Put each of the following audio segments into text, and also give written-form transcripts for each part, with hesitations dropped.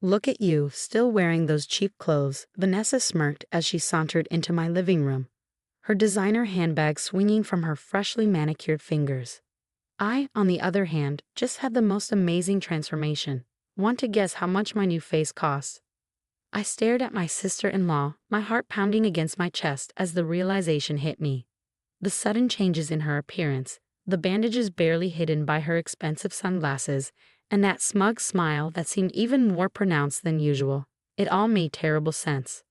Look at you, still wearing those cheap clothes, Vanessa smirked as she sauntered into my living room, her designer handbag swinging from her freshly manicured fingers. I, on the other hand, just had the most amazing transformation. Want to guess how much my new face cost? I stared at my sister-in-law, my heart pounding against my chest as the realization hit me. The sudden changes in her appearance, the bandages barely hidden by her expensive sunglasses, and that smug smile that seemed even more pronounced than usual. It all made terrible sense.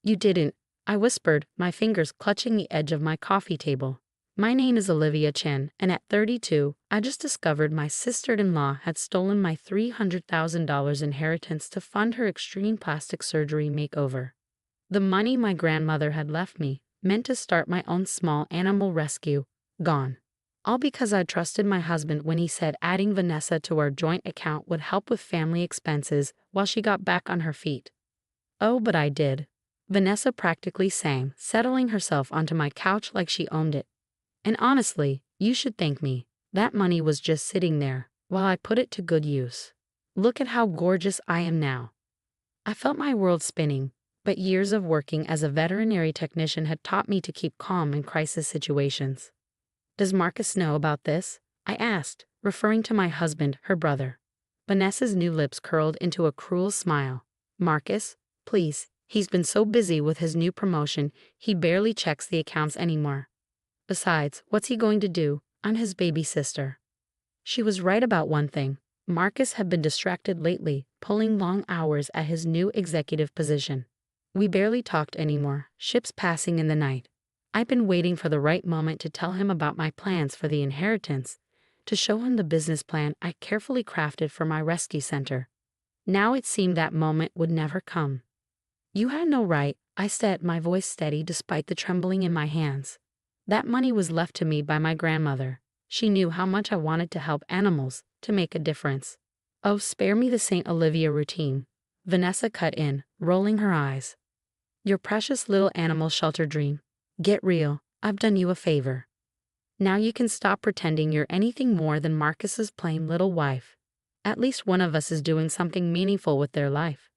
"You didn't," I whispered, my fingers clutching the edge of my coffee table. "My name is Olivia Chen, and at 32, I just discovered my sister-in-law had stolen my $300,000 inheritance to fund her extreme plastic surgery makeover. The money my grandmother had left me, meant to start my own small animal rescue, gone. All because I trusted my husband when he said adding Vanessa to our joint account would help with family expenses while she got back on her feet. Oh, but I did." Vanessa practically sang, settling herself onto my couch like she owned it. "And honestly, you should thank me. That money was just sitting there, while I put it to good use. Look at how gorgeous I am now." I felt my world spinning, but years of working as a veterinary technician had taught me to keep calm in crisis situations. "Does Marcus know about this?" I asked, referring to my husband, her brother. Vanessa's new lips curled into a cruel smile. "Marcus? Please, he's been so busy with his new promotion, he barely checks the accounts anymore. Besides, what's he going to do? I'm his baby sister." She was right about one thing. Marcus had been distracted lately, pulling long hours at his new executive position. We barely talked anymore, ships passing in the night. I'd been waiting for the right moment to tell him about my plans for the inheritance, to show him the business plan I carefully crafted for my rescue center. Now it seemed that moment would never come. "You had no right," I said, my voice steady despite the trembling in my hands. "That money was left to me by my grandmother. She knew how much I wanted to help animals, to make a difference." "Oh, spare me the St. Olivia routine," Vanessa cut in, rolling her eyes. "Your precious little animal shelter dream. Get real, I've done you a favor. Now you can stop pretending you're anything more than Marcus's plain little wife. At least one of us is doing something meaningful with their life."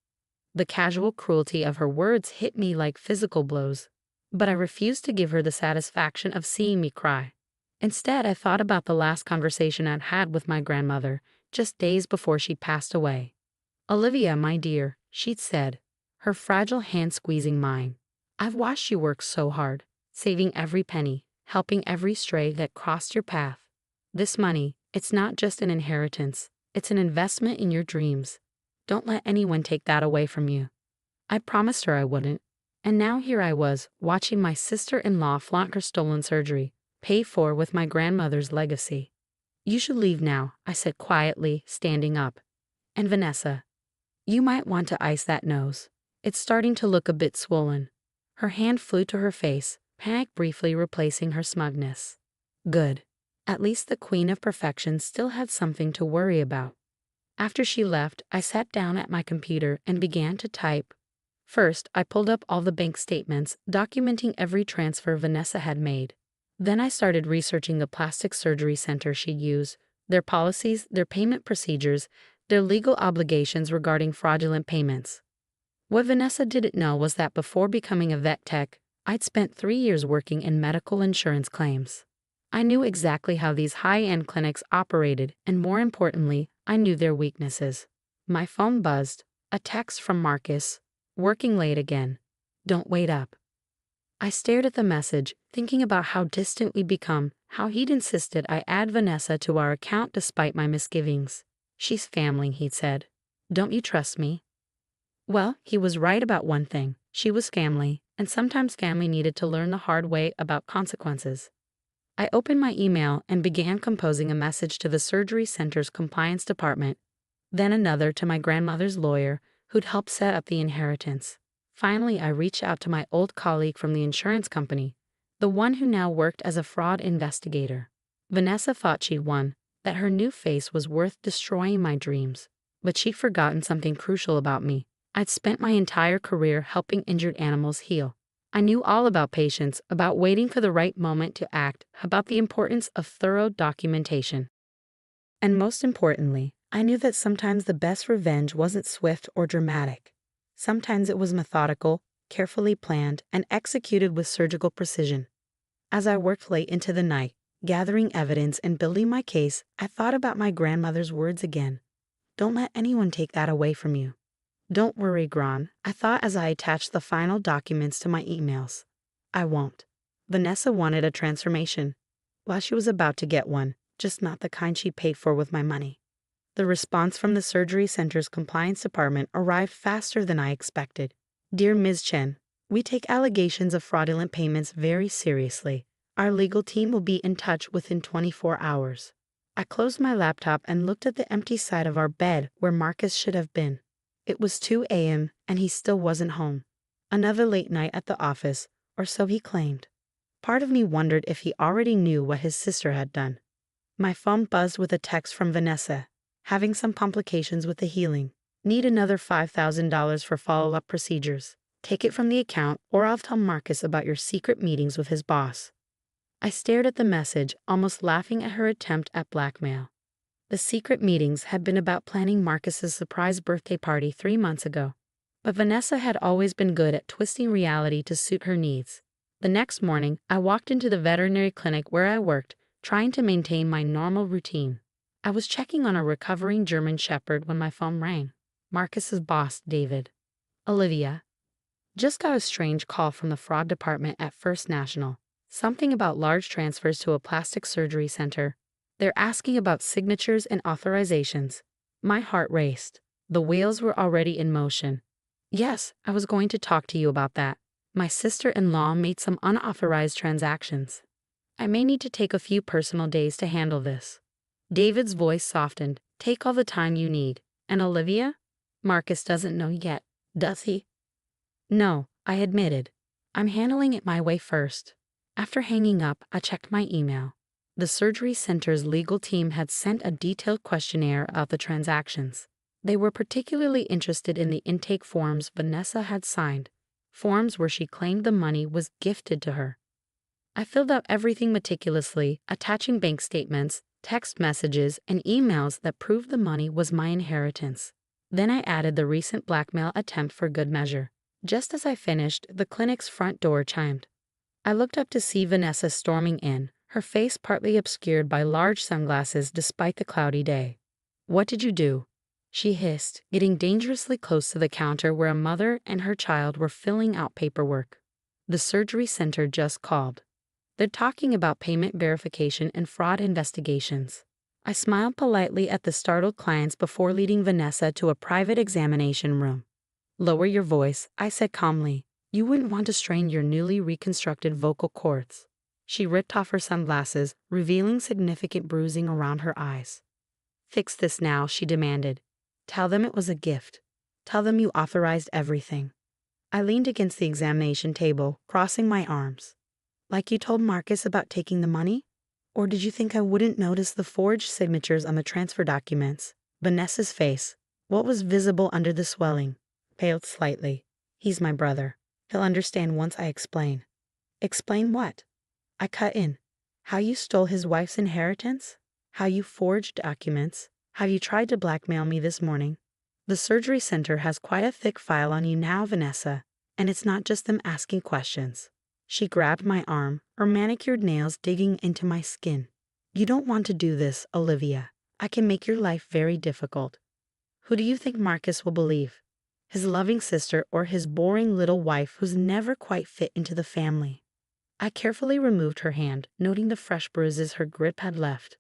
The casual cruelty of her words hit me like physical blows, but I refused to give her the satisfaction of seeing me cry. Instead, I thought about the last conversation I'd had with my grandmother, just days before she passed away. "Olivia, my dear," she'd said, her fragile hand squeezing mine. "I've watched you work so hard, saving every penny, helping every stray that crossed your path. This money, it's not just an inheritance, it's an investment in your dreams. Don't let anyone take that away from you." I promised her I wouldn't. And now here I was, watching my sister-in-law flaunt her stolen surgery, paid for with my grandmother's legacy. "You should leave now," I said quietly, standing up. "And Vanessa, you might want to ice that nose. It's starting to look a bit swollen." Her hand flew to her face, panic briefly replacing her smugness. Good. At least the queen of perfection still had something to worry about. After she left, I sat down at my computer and began to type. First, I pulled up all the bank statements, documenting every transfer Vanessa had made. Then I started researching the plastic surgery center she'd use, their policies, their payment procedures, their legal obligations regarding fraudulent payments. What Vanessa didn't know was that before becoming a vet tech, I'd spent 3 years working in medical insurance claims. I knew exactly how these high-end clinics operated, and more importantly, I knew their weaknesses. My phone buzzed. A text from Marcus. "Working late again. Don't wait up." I stared at the message, thinking about how distant we'd become, how he'd insisted I add Vanessa to our account despite my misgivings. "She's family," he'd said. "Don't you trust me?" Well, he was right about one thing. She was family, and sometimes family needed to learn the hard way about consequences. I opened my email and began composing a message to the surgery center's compliance department, then another to my grandmother's lawyer, who'd helped set up the inheritance. Finally, I reached out to my old colleague from the insurance company, the one who now worked as a fraud investigator. Vanessa thought she'd won, that her new face was worth destroying my dreams, but she'd forgotten something crucial about me. I'd spent my entire career helping injured animals heal. I knew all about patience, about waiting for the right moment to act, about the importance of thorough documentation. And most importantly, I knew that sometimes the best revenge wasn't swift or dramatic. Sometimes it was methodical, carefully planned, and executed with surgical precision. As I worked late into the night, gathering evidence and building my case, I thought about my grandmother's words again. Don't let anyone take that away from you. Don't worry, Gran, I thought as I attached the final documents to my emails. I won't. Vanessa wanted a transformation. Well, she was about to get one, just not the kind she paid for with my money. The response from the surgery center's compliance department arrived faster than I expected. Dear Ms. Chen, we take allegations of fraudulent payments very seriously. Our legal team will be in touch within 24 hours. I closed my laptop and looked at the empty side of our bed where Marcus should have been. It was 2 a.m. and he still wasn't home. Another late night at the office, or so he claimed. Part of me wondered if he already knew what his sister had done. My phone buzzed with a text from Vanessa. Having some complications with the healing. Need another $5,000 for follow-up procedures. Take it from the account or I'll tell Marcus about your secret meetings with his boss. I stared at the message, almost laughing at her attempt at blackmail. The secret meetings had been about planning Marcus's surprise birthday party 3 months ago. But Vanessa had always been good at twisting reality to suit her needs. The next morning, I walked into the veterinary clinic where I worked, trying to maintain my normal routine. I was checking on a recovering German shepherd when my phone rang. Marcus's boss, David. Olivia. Just got a strange call from the fraud department at First National. Something about large transfers to a plastic surgery center. They're asking about signatures and authorizations. My heart raced. The wheels were already in motion. Yes, I was going to talk to you about that. My sister-in-law made some unauthorized transactions. I may need to take a few personal days to handle this. David's voice softened. Take all the time you need. And Olivia? Marcus doesn't know yet, does he? No, I admitted. I'm handling it my way first. After hanging up, I checked my email. The surgery center's legal team had sent a detailed questionnaire about the transactions. They were particularly interested in the intake forms Vanessa had signed, forms where she claimed the money was gifted to her. I filled out everything meticulously, attaching bank statements, text messages, and emails that proved the money was my inheritance. Then I added the recent blackmail attempt for good measure. Just as I finished, the clinic's front door chimed. I looked up to see Vanessa storming in, her face partly obscured by large sunglasses despite the cloudy day. What did you do? She hissed, getting dangerously close to the counter where a mother and her child were filling out paperwork. The surgery center just called. They're talking about payment verification and fraud investigations. I smiled politely at the startled clients before leading Vanessa to a private examination room. Lower your voice, I said calmly. You wouldn't want to strain your newly reconstructed vocal cords. She ripped off her sunglasses, revealing significant bruising around her eyes. Fix this now, she demanded. Tell them it was a gift. Tell them you authorized everything. I leaned against the examination table, crossing my arms. Like you told Marcus about taking the money? Or did you think I wouldn't notice the forged signatures on the transfer documents? Vanessa's face, what was visible under the swelling, paled slightly. He's my brother. He'll understand once I explain. Explain what? I cut in. How you stole his wife's inheritance? How you forged documents? How you tried to blackmail me this morning? The surgery center has quite a thick file on you now, Vanessa, and it's not just them asking questions. She grabbed my arm, her manicured nails digging into my skin. You don't want to do this, Olivia. I can make your life very difficult. Who do you think Marcus will believe? His loving sister or his boring little wife who's never quite fit into the family? I carefully removed her hand, noting the fresh bruises her grip had left.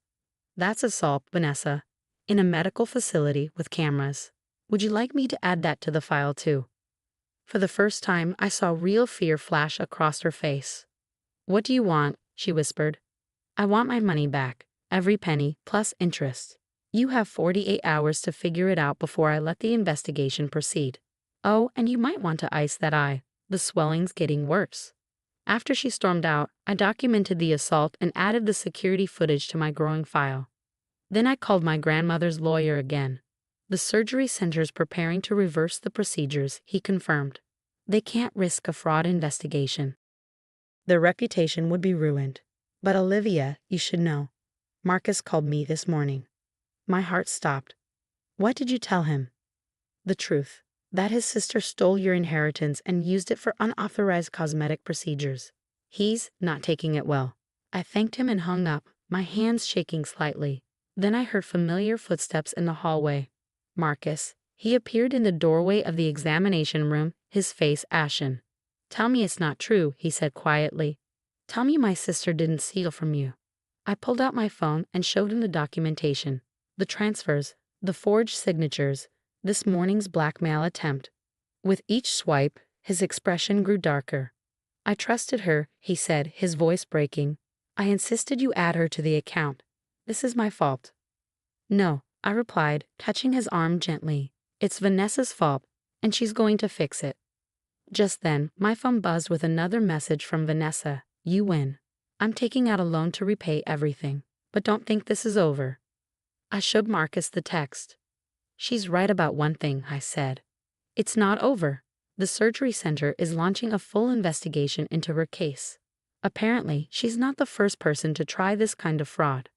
That's assault, Vanessa. In a medical facility with cameras. Would you like me to add that to the file too? For the first time, I saw real fear flash across her face. What do you want? She whispered. I want my money back, every penny, plus interest. You have 48 hours to figure it out before I let the investigation proceed. Oh, and you might want to ice that eye. The swelling's getting worse. After she stormed out, I documented the assault and added the security footage to my growing file. Then I called my grandmother's lawyer again. The surgery center's preparing to reverse the procedures, he confirmed. They can't risk a fraud investigation. Their reputation would be ruined. But Olivia, you should know. Marcus called me this morning. My heart stopped. What did you tell him? The truth. That his sister stole your inheritance and used it for unauthorized cosmetic procedures. He's not taking it well. I thanked him and hung up, my hands shaking slightly. Then I heard familiar footsteps in the hallway. Marcus. He appeared in the doorway of the examination room, his face ashen. Tell me it's not true, he said quietly. Tell me my sister didn't steal from you. I pulled out my phone and showed him the documentation. The transfers, the forged signatures, this morning's blackmail attempt. With each swipe, his expression grew darker. I trusted her, he said, his voice breaking. I insisted you add her to the account. This is my fault. No, I replied, touching his arm gently. It's Vanessa's fault, and she's going to fix it. Just then, my phone buzzed with another message from Vanessa. You win. I'm taking out a loan to repay everything, but don't think this is over. I showed Marcus the text. She's right about one thing, I said. It's not over. The surgery center is launching a full investigation into her case. Apparently, she's not the first person to try this kind of fraud.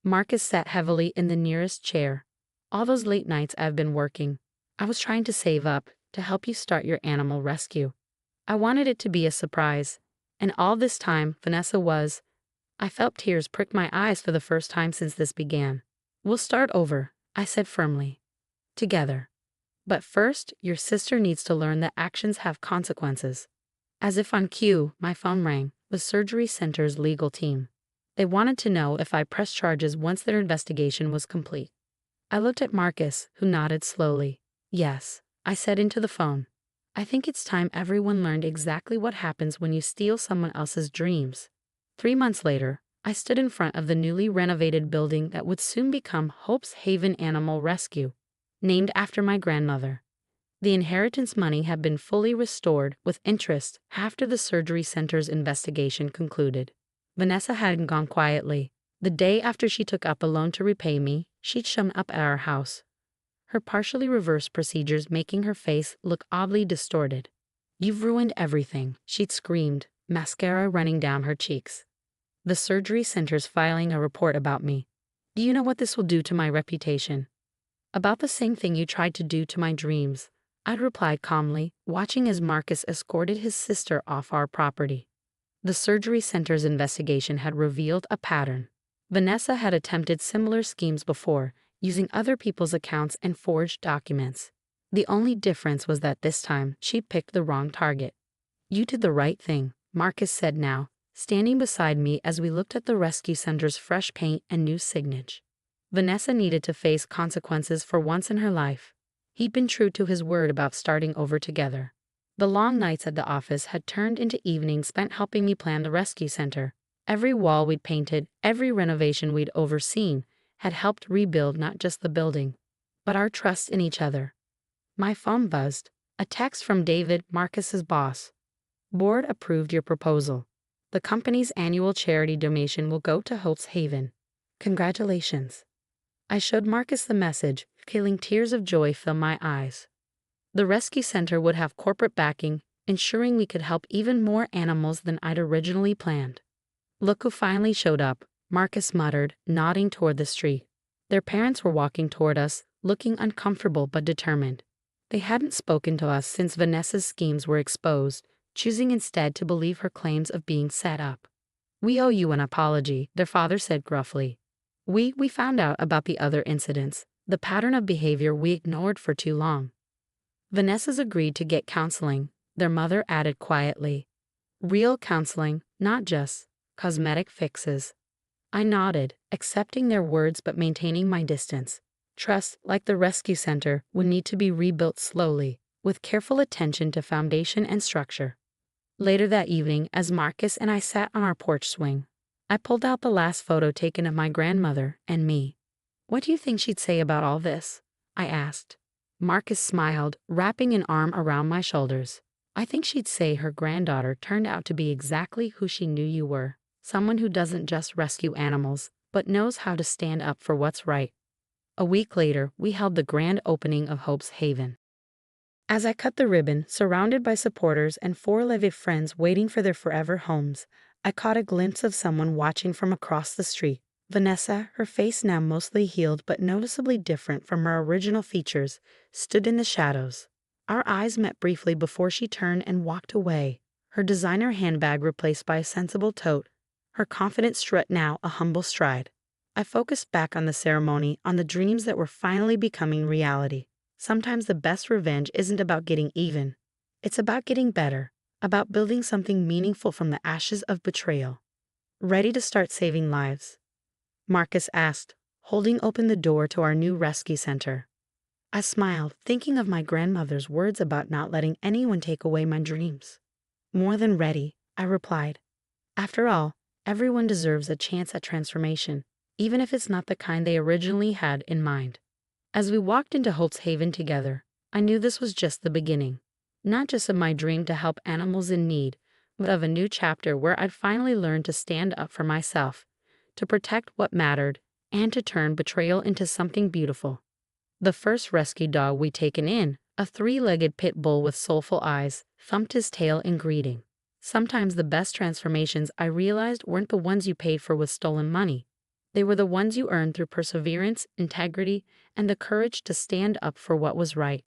Marcus sat heavily in the nearest chair. All those late nights I've been working, I was trying to save up to help you start your animal rescue. I wanted it to be a surprise. And all this time, Vanessa was. I felt tears prick my eyes for the first time since this began. We'll start over, I said firmly. Together. But first, your sister needs to learn that actions have consequences. As if on cue, my phone rang, the surgery center's legal team. They wanted to know if I pressed charges once their investigation was complete. I looked at Marcus, who nodded slowly. Yes, I said into the phone. I think it's time everyone learned exactly what happens when you steal someone else's dreams. 3 months later, I stood in front of the newly renovated building that would soon become Hope's Haven Animal Rescue, named after my grandmother. The inheritance money had been fully restored with interest after the surgery center's investigation concluded. Vanessa hadn't gone quietly. The day after she took up a loan to repay me, she'd shown up at our house. Her partially reversed procedures making her face look oddly distorted. You've ruined everything, she'd screamed, mascara running down her cheeks. The surgery center's filing a report about me. Do you know what this will do to my reputation? About the same thing you tried to do to my dreams, I'd replied calmly, watching as Marcus escorted his sister off our property. The surgery center's investigation had revealed a pattern. Vanessa had attempted similar schemes before, using other people's accounts and forged documents. The only difference was that this time she picked the wrong target. You did the right thing, Marcus said now, standing beside me as we looked at the rescue center's fresh paint and new signage. Vanessa needed to face consequences for once in her life. He'd been true to his word about starting over together. The long nights at the office had turned into evenings spent helping me plan the rescue center. Every wall we'd painted, every renovation we'd overseen, had helped rebuild not just the building, but our trust in each other. My phone buzzed. A text from David, Marcus's boss. Board approved your proposal. The company's annual charity donation will go to Hope's Haven. Congratulations. I showed Marcus the message, feeling tears of joy fill my eyes. The rescue center would have corporate backing, ensuring we could help even more animals than I'd originally planned. Look who finally showed up, Marcus muttered, nodding toward the street. Their parents were walking toward us, looking uncomfortable but determined. They hadn't spoken to us since Vanessa's schemes were exposed, choosing instead to believe her claims of being set up. We owe you an apology, their father said gruffly. We found out about the other incidents, the pattern of behavior we ignored for too long. Vanessa's agreed to get counseling, their mother added quietly. Real counseling, not just cosmetic fixes. I nodded, accepting their words but maintaining my distance. Trust, like the rescue center, would need to be rebuilt slowly, with careful attention to foundation and structure. Later that evening, as Marcus and I sat on our porch swing, I pulled out the last photo taken of my grandmother and me. What do you think she'd say about all this? I asked. Marcus smiled, wrapping an arm around my shoulders. I think she'd say her granddaughter turned out to be exactly who she knew you were, someone who doesn't just rescue animals, but knows how to stand up for what's right. A week later, we held the grand opening of Hope's Haven. As I cut the ribbon, surrounded by supporters and 4 live friends waiting for their forever homes, I caught a glimpse of someone watching from across the street. Vanessa, her face now mostly healed but noticeably different from her original features, stood in the shadows. Our eyes met briefly before she turned and walked away, her designer handbag replaced by a sensible tote, her confident strut now a humble stride. I focused back on the ceremony, on the dreams that were finally becoming reality. Sometimes the best revenge isn't about getting even. It's about getting better, about building something meaningful from the ashes of betrayal. Ready to start saving lives? Marcus asked, holding open the door to our new rescue center. I smiled, thinking of my grandmother's words about not letting anyone take away my dreams. More than ready, I replied. After all, everyone deserves a chance at transformation, even if it's not the kind they originally had in mind. As we walked into Holt's Haven together, I knew this was just the beginning. Not just of my dream to help animals in need, but of a new chapter where I'd finally learn to stand up for myself, to protect what mattered, and to turn betrayal into something beautiful. The first rescue dog we'd taken in, a three-legged pit bull with soulful eyes, thumped his tail in greeting. Sometimes the best transformations I realized weren't the ones you paid for with stolen money. They were the ones you earned through perseverance, integrity, and the courage to stand up for what was right.